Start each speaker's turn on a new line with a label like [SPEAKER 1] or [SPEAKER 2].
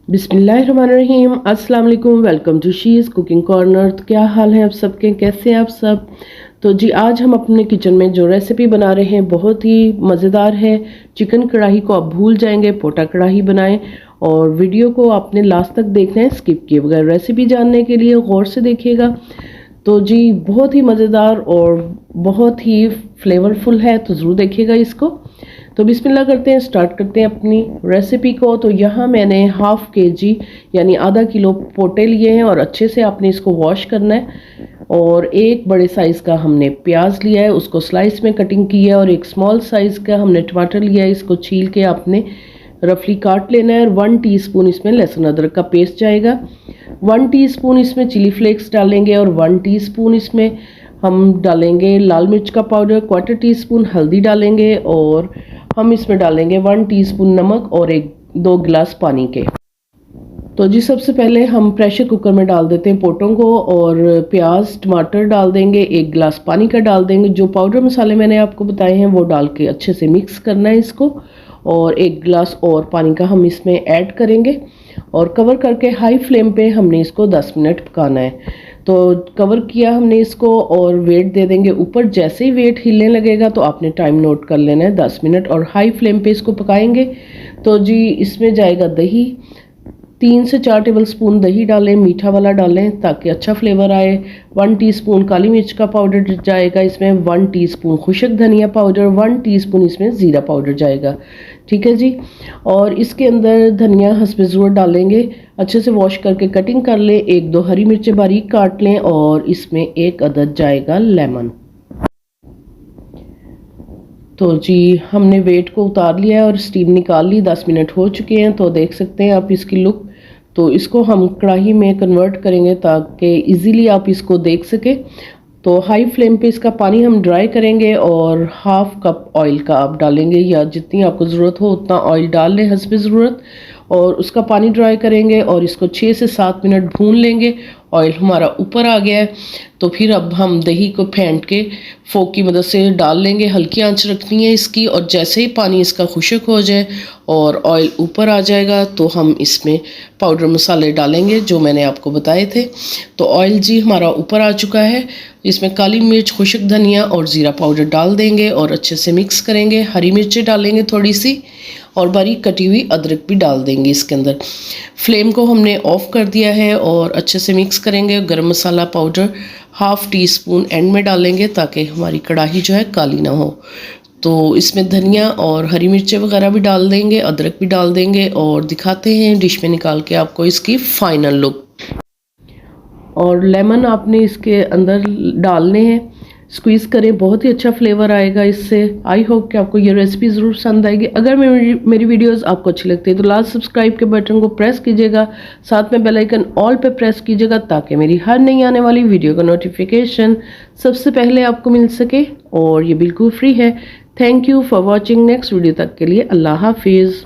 [SPEAKER 1] बिस्मिल्लाहिर्रहमानिर्रहीम। अस्सलाम वालेकुम। Welcome to she's cooking corner. तो क्या हाल है आप सबके, कैसे हैं आप सब। तो जी आज हम अपने किचन में जो रेसिपी बना रहे हैं बहुत ही मज़ेदार है। चिकन कढ़ाई को आप भूल जाएंगे, पोटा कढ़ाई बनाएं। और वीडियो को आपने लास्ट तक देखना है, स्किप किए बगैर। रेसिपी जानने के लिए गौर से देखिएगा। तो जी बहुत ही मज़ेदार और बहुत ही फ्लेवरफुल है, तो ज़रूर देखिएगा इसको। तो बिस्मिल्लाह करते हैं, स्टार्ट करते हैं अपनी रेसिपी को। तो यहाँ मैंने हाफ़ kg यानी आधा किलो पोटे लिए हैं और अच्छे से आपने इसको वॉश करना है। और एक बड़े साइज़ का हमने प्याज लिया है, उसको स्लाइस में कटिंग की है। और एक स्मॉल साइज़ का हमने टमाटर लिया है, इसको छील के आपने रफली काट लेना है। और 1 टीस्पून इसमें लहसुन अदरक का पेस्ट जाएगा। 1 टीस्पून इसमें चिली फ्लेक्स डालेंगे और 1 टीस्पून इसमें हम डालेंगे लाल मिर्च का पाउडर, 1/4 टीस्पून हल्दी डालेंगे और हम इसमें डालेंगे 1 टीस्पून नमक और 1-2 गिलास पानी के। तो जी सबसे पहले हम प्रेशर कुकर में डाल देते हैं पोटों को और प्याज टमाटर डाल देंगे, 1 गिलास पानी का डाल देंगे। जो पाउडर मसाले मैंने आपको बताए हैं वो डाल के अच्छे से मिक्स करना है इसको। और 1 गिलास और पानी का हम इसमें ऐड करेंगे और कवर करके हाई फ्लेम पे हमने इसको 10 मिनट पकाना है। तो कवर किया हमने इसको और वेट दे देंगे ऊपर। जैसे ही वेट हिलने लगेगा तो आपने टाइम नोट कर लेना है, 10 मिनट, और हाई फ्लेम पे इसको पकाएंगे। तो जी इसमें जाएगा दही, 3 से 4 टेबलस्पून दही डालें, मीठा वाला डालें ताकि अच्छा फ्लेवर आए। 1 टीस्पून काली मिर्च का पाउडर जाएगा इसमें, 1 टीस्पून खुशक धनिया पाउडर, 1 टीस्पून इसमें ज़ीरा पाउडर जाएगा। ठीक है जी। और इसके अंदर धनिया हस्बे ज़रूरत डालेंगे। अच्छे से वॉश करके कटिंग कर लें। 1-2 हरी मिर्चें बारीक काट लें और इसमें 1 अदद जाएगा लेमन। तो जी हमने वेट को उतार लिया है और स्टीम निकाल ली, 10 मिनट हो चुके हैं। तो देख सकते हैं आप इसकी लुक। तो इसको हम कढ़ाई में कन्वर्ट करेंगे ताकि इजीली आप इसको देख सकें। तो हाई फ्लेम पे इसका पानी हम ड्राई करेंगे और 1/2 कप ऑयल का आप डालेंगे, या जितनी आपको ज़रूरत हो उतना ऑयल डाल लें हस्बे ज़रूरत। और उसका पानी ड्राई करेंगे और इसको 6 से 7 मिनट भून लेंगे। ऑयल हमारा ऊपर आ गया है तो फिर अब हम दही को फेंट के फोक की मदद से डाल लेंगे। हल्की आंच रखनी है इसकी। और जैसे ही पानी इसका खुश्क हो जाए और ऑयल ऊपर आ जाएगा तो हम इसमें पाउडर मसाले डालेंगे जो मैंने आपको बताए थे। तो ऑयल जी हमारा ऊपर आ चुका है। इसमें काली मिर्च, खुशक धनिया और ज़ीरा पाउडर डाल देंगे और अच्छे से मिक्स करेंगे। हरी मिर्चें डालेंगे थोड़ी सी और बारीक कटी हुई अदरक भी डाल देंगे इसके अंदर। फ्लेम को हमने ऑफ़ कर दिया है और अच्छे से मिक्स करेंगे। गरम मसाला पाउडर 1/2 टीस्पून एंड में डालेंगे ताकि हमारी कढ़ाई जो है काली ना हो। तो इसमें धनिया और हरी मिर्चें वगैरह भी डाल देंगे, अदरक भी डाल देंगे और दिखाते हैं डिश में निकाल के आपको इसकी फ़ाइनल लुक। और लेमन आपने इसके अंदर डालने हैं, स्क्वीज़ करें, बहुत ही अच्छा फ्लेवर आएगा इससे। आई होप कि आपको ये रेसिपी ज़रूर पसंद आएगी। अगर मेरी वीडियोस आपको अच्छी लगती है तो लास्ट सब्सक्राइब के बटन को प्रेस कीजिएगा, साथ में बेल आइकन ऑल पे प्रेस कीजिएगा ताकि मेरी हर नई आने वाली वीडियो का नोटिफिकेशन सबसे पहले आपको मिल सके। और ये बिल्कुल फ्री है। Thank you for watching. Next video तक के लिए अल्लाह हाफिज़।